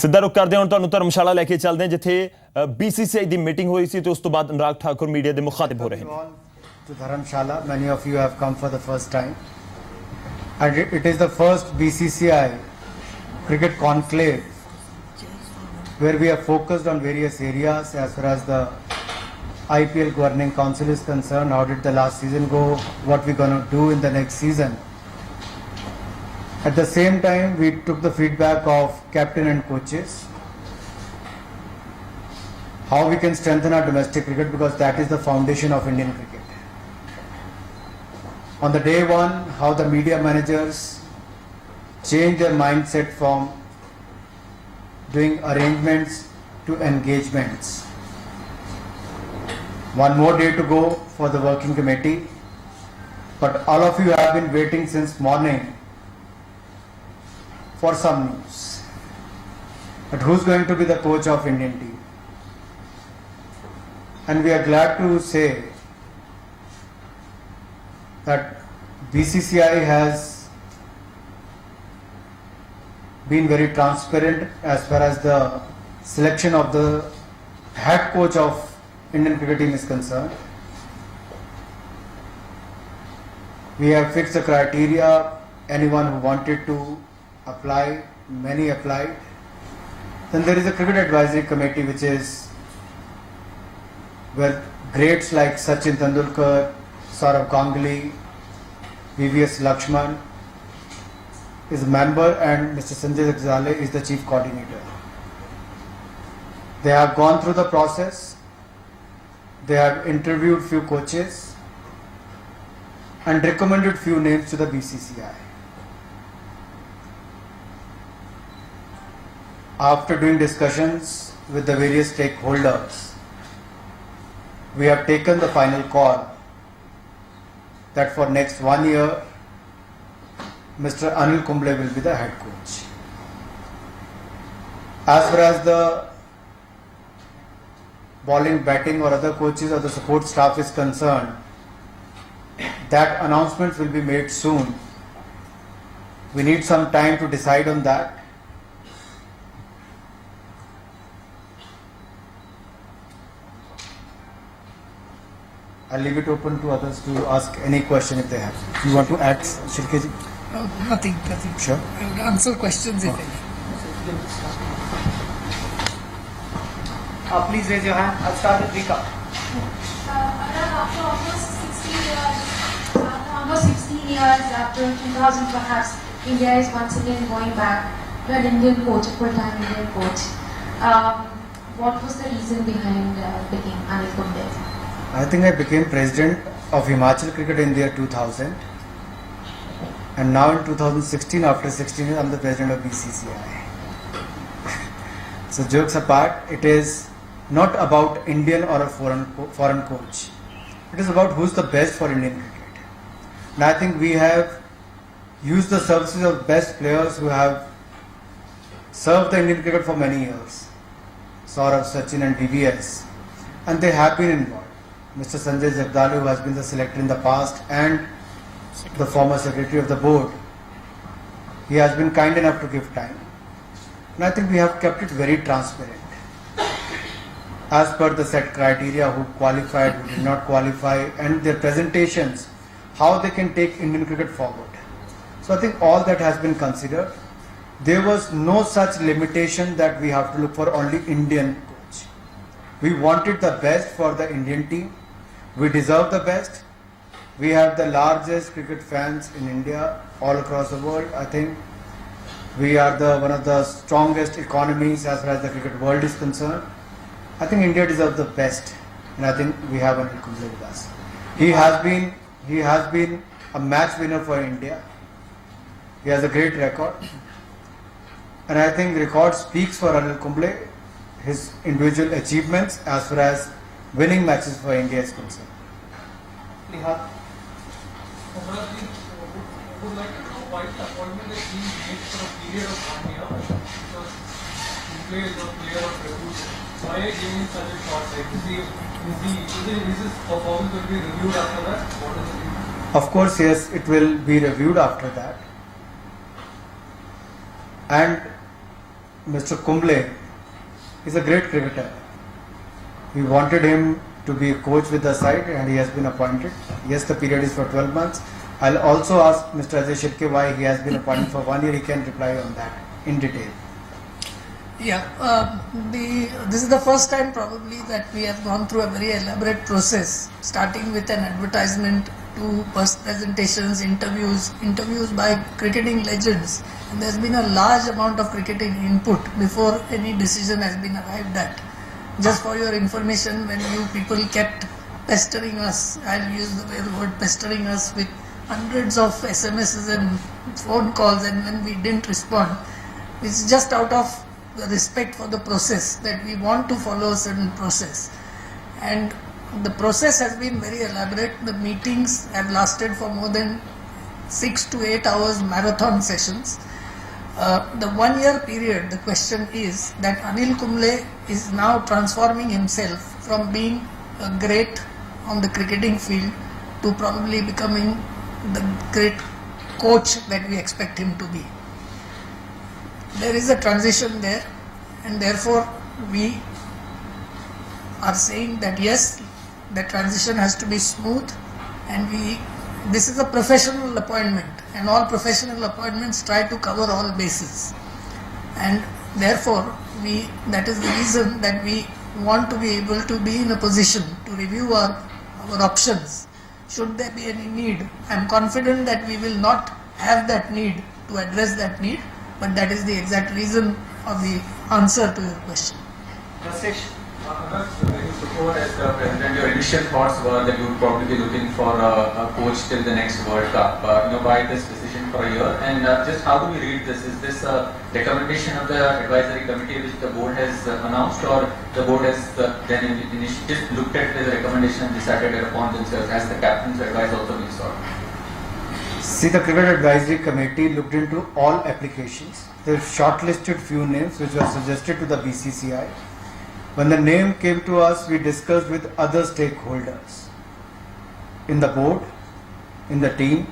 ਸਿੱਧਾ ਰੁਕ ਕਰਦੇ ਹਾਂ ਤੁਹਾਨੂੰ ਧਰਮਸ਼ਾਲਾ ਲੈ ਕੇ ਚੱਲਦੇ ਹਾਂ ਜਿੱਥੇ BCCI ਦੀ ਮੀਟਿੰਗ ਹੋਈ ਸੀ ਤੇ ਉਸ ਤੋਂ ਬਾਅਦ ਅਨੁਰਾਗ ਠਾਕੁਰ ਮੀਡੀਆ ਦੇ ਮੁਖਾਤਿਬ ਹੋ ਰਹੇ ਨੇ। To Dharamshala, many of you have come for the first time, and it is the first BCCI cricket conclave where we have focused on various areas as far as the IPL governing council is concerned. How did the last season go? What we're going to do in the next season? At the same time, we took the feedback of captain and coaches. How we can strengthen our domestic cricket, because that is the foundation of Indian cricket. On the day one, how the media managers change their mindset from doing arrangements to engagements. One more day to go for the working committee, but all of you have been waiting since morning for some news. But who's going to be the coach of Indian team? And we are glad to say that BCCI has been very transparent as far as the selection of the head coach of Indian cricket team is concerned. We have fixed the criteria. Anyone who wanted to apply, many applied. Then there is a cricket advisory committee which is where greats like Sachin Tendulkar, Saurav Ganguly, VVS Lakshman is a member, and Mr. Sanjay Zagzale is the chief coordinator. They have gone through the process. They have interviewed few coaches and recommended few names to the BCCI. After doing discussions with the various stakeholders, we have taken the final call that for next 1 year, Mr. Anil Kumble will be the head coach. As far as the bowling, batting or other coaches or the support staff is concerned, that announcement will be made soon. We need some time to decide on that. I'll leave it open to others to ask any question if they have. You want to add, Shilke ji? Nothing. Sure. I would answer questions if any. Please raise your hand. I'll start with Rika. After almost 16 years, after 2000 perhaps, India is once again going back to an Indian coach, a full-time Indian coach. What was the reason behind picking Anil Kumble? I think I became president of Himachal Cricket in the year 2000, and now in 2016, after 16 years, I'm the president of BCCI. So jokes apart, it is not about Indian or a foreign coach. It is about who's the best for Indian cricket. And I think we have used the services of best players who have served the Indian cricket for many years. Saurav, Sachin and VVS. And they have been involved. Mr. Sanjay Zagzale, who has been the selector in the past and the former secretary of the board, he has been kind enough to give time. And I think we have kept it very transparent. As per the set criteria, who qualified, who did not qualify, and their presentations, how they can take Indian cricket forward. So I think all that has been considered. There was no such limitation that we have to look for only Indian coach. We wanted the best for the Indian team. We deserve the best. We have the largest cricket fans in India, all across the world. I think we are one of the strongest economies as far as the cricket world is concerned. I think India deserves the best, and I think we have Anil Kumble with us. He has been a match winner for India. He has a great record, and I think record speaks for Anil Kumble, his individual achievements as far as winning matches for India is concerned. Nihal. Would like to know why the appointment is being made for a period of 1 year, because Kumble is a player of reputation. Why giving such a short time? Is his performance will be reviewed after that? What is it? Of course, yes, it will be reviewed after that. And Mr. Kumble is a great cricketer. We wanted him to be a coach with the side and he has been appointed. Yes, the period is for 12 months. I'll also ask Mr. Ajay Shirke why he has been appointed for 1 year. He can reply on that in detail. Yeah, this is the first time probably that we have gone through a very elaborate process, starting with an advertisement to first presentations, interviews by cricketing legends. And there's been a large amount of cricketing input before any decision has been arrived at. Just for your information, when you people kept pestering us, I'll use the word pestering us with hundreds of SMSs and phone calls, and when we didn't respond, it's just out of the respect for the process that we want to follow a certain process. And the process has been very elaborate. The meetings have lasted for more than 6 to 8 hours marathon sessions. The 1 year period, the question is that Anil Kumble is now transforming himself from being a great on the cricketing field to probably becoming the great coach that we expect him to be. There is a transition there, and therefore we are saying that yes, the transition has to be smooth, and this is a professional appointment, and all professional appointments try to cover all bases, and therefore that is the reason that we want to be able to be in a position to review our options should there be any need. I am confident that we will not have that need to address that need, but that is the exact reason of the answer to your question. When you took over as the president, your initial thoughts were that you would probably be looking for a coach till the next World Cup. Why this decision for a year? And just how do we read this? Is this a recommendation of the advisory committee which the board has announced, or the board has then initially just looked at the recommendation and decided it upon themselves? Has the captain's advice also been sought? See, the Cricket Advisory Committee looked into all applications. They shortlisted few names which were suggested to the BCCI. When the name came to us, we discussed with other stakeholders in the board, in the team,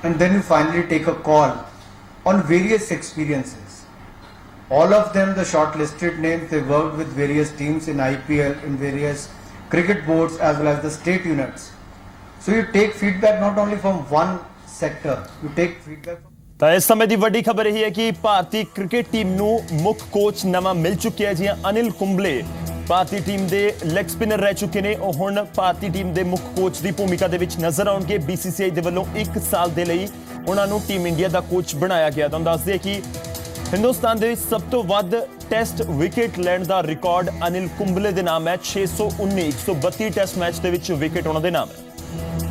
and then we finally take a call on various experiences. All of them, the shortlisted names, they worked with various teams in IPL, in various cricket boards as well as the state units. So you take feedback not only from one sector, you take feedback from ਤਾਂ ਇਸ ਸਮੇਂ ਦੀ ਵੱਡੀ ਖਬਰ ਇਹ ਹੈ ਕਿ ਭਾਰਤੀ cricket team ਨੂੰ ਮੁੱਖ ਕੋਚ ਨਵਾਂ ਮਿਲ ਚੁੱਕਿਆ ਹੈ। ਜੀ ਅਨਿਲ ਕੁੰਬਲੇ ਭਾਰਤੀ ਟੀਮ ਦੇ ਲੈਗ ਸਪਿਨਰ ਰਹਿ ਚੁੱਕੇ ਨੇ। ਉਹ ਹੁਣ ਭਾਰਤੀ ਟੀਮ ਦੇ ਮੁੱਖ ਕੋਚ ਦੀ ਭੂਮਿਕਾ ਦੇ ਵਿੱਚ ਨਜ਼ਰ ਆਉਣਗੇ। BCCI ਦੇ ਵੱਲੋਂ 1 ਸਾਲ ਦੇ ਲਈ ਉਹਨਾਂ ਨੂੰ ਟੀਮ ਇੰਡੀਆ ਦਾ ਕੋਚ ਬਣਾਇਆ ਗਿਆ। ਤੁਹਾਨੂੰ ਦੱਸ ਦਈਏ ਕਿ ਹਿੰਦੁਸਤਾਨ ਦੇ ਵਿੱਚ ਸਭ ਤੋਂ ਵੱਧ ਟੈਸਟ ਵਿਕਟ ਲੈਣ ਦਾ ਰਿਕਾਰਡ ਅਨਿਲ ਕੁੰਬਲੇ ਦੇ ਨਾਮ ਹੈ। 619 132 ਟੈਸਟ ਮੈਚ ਦੇ ਵਿੱਚ ਵਿਕਟ ਉਹਨਾਂ ਦੇ ਨਾਮ ਹੈ।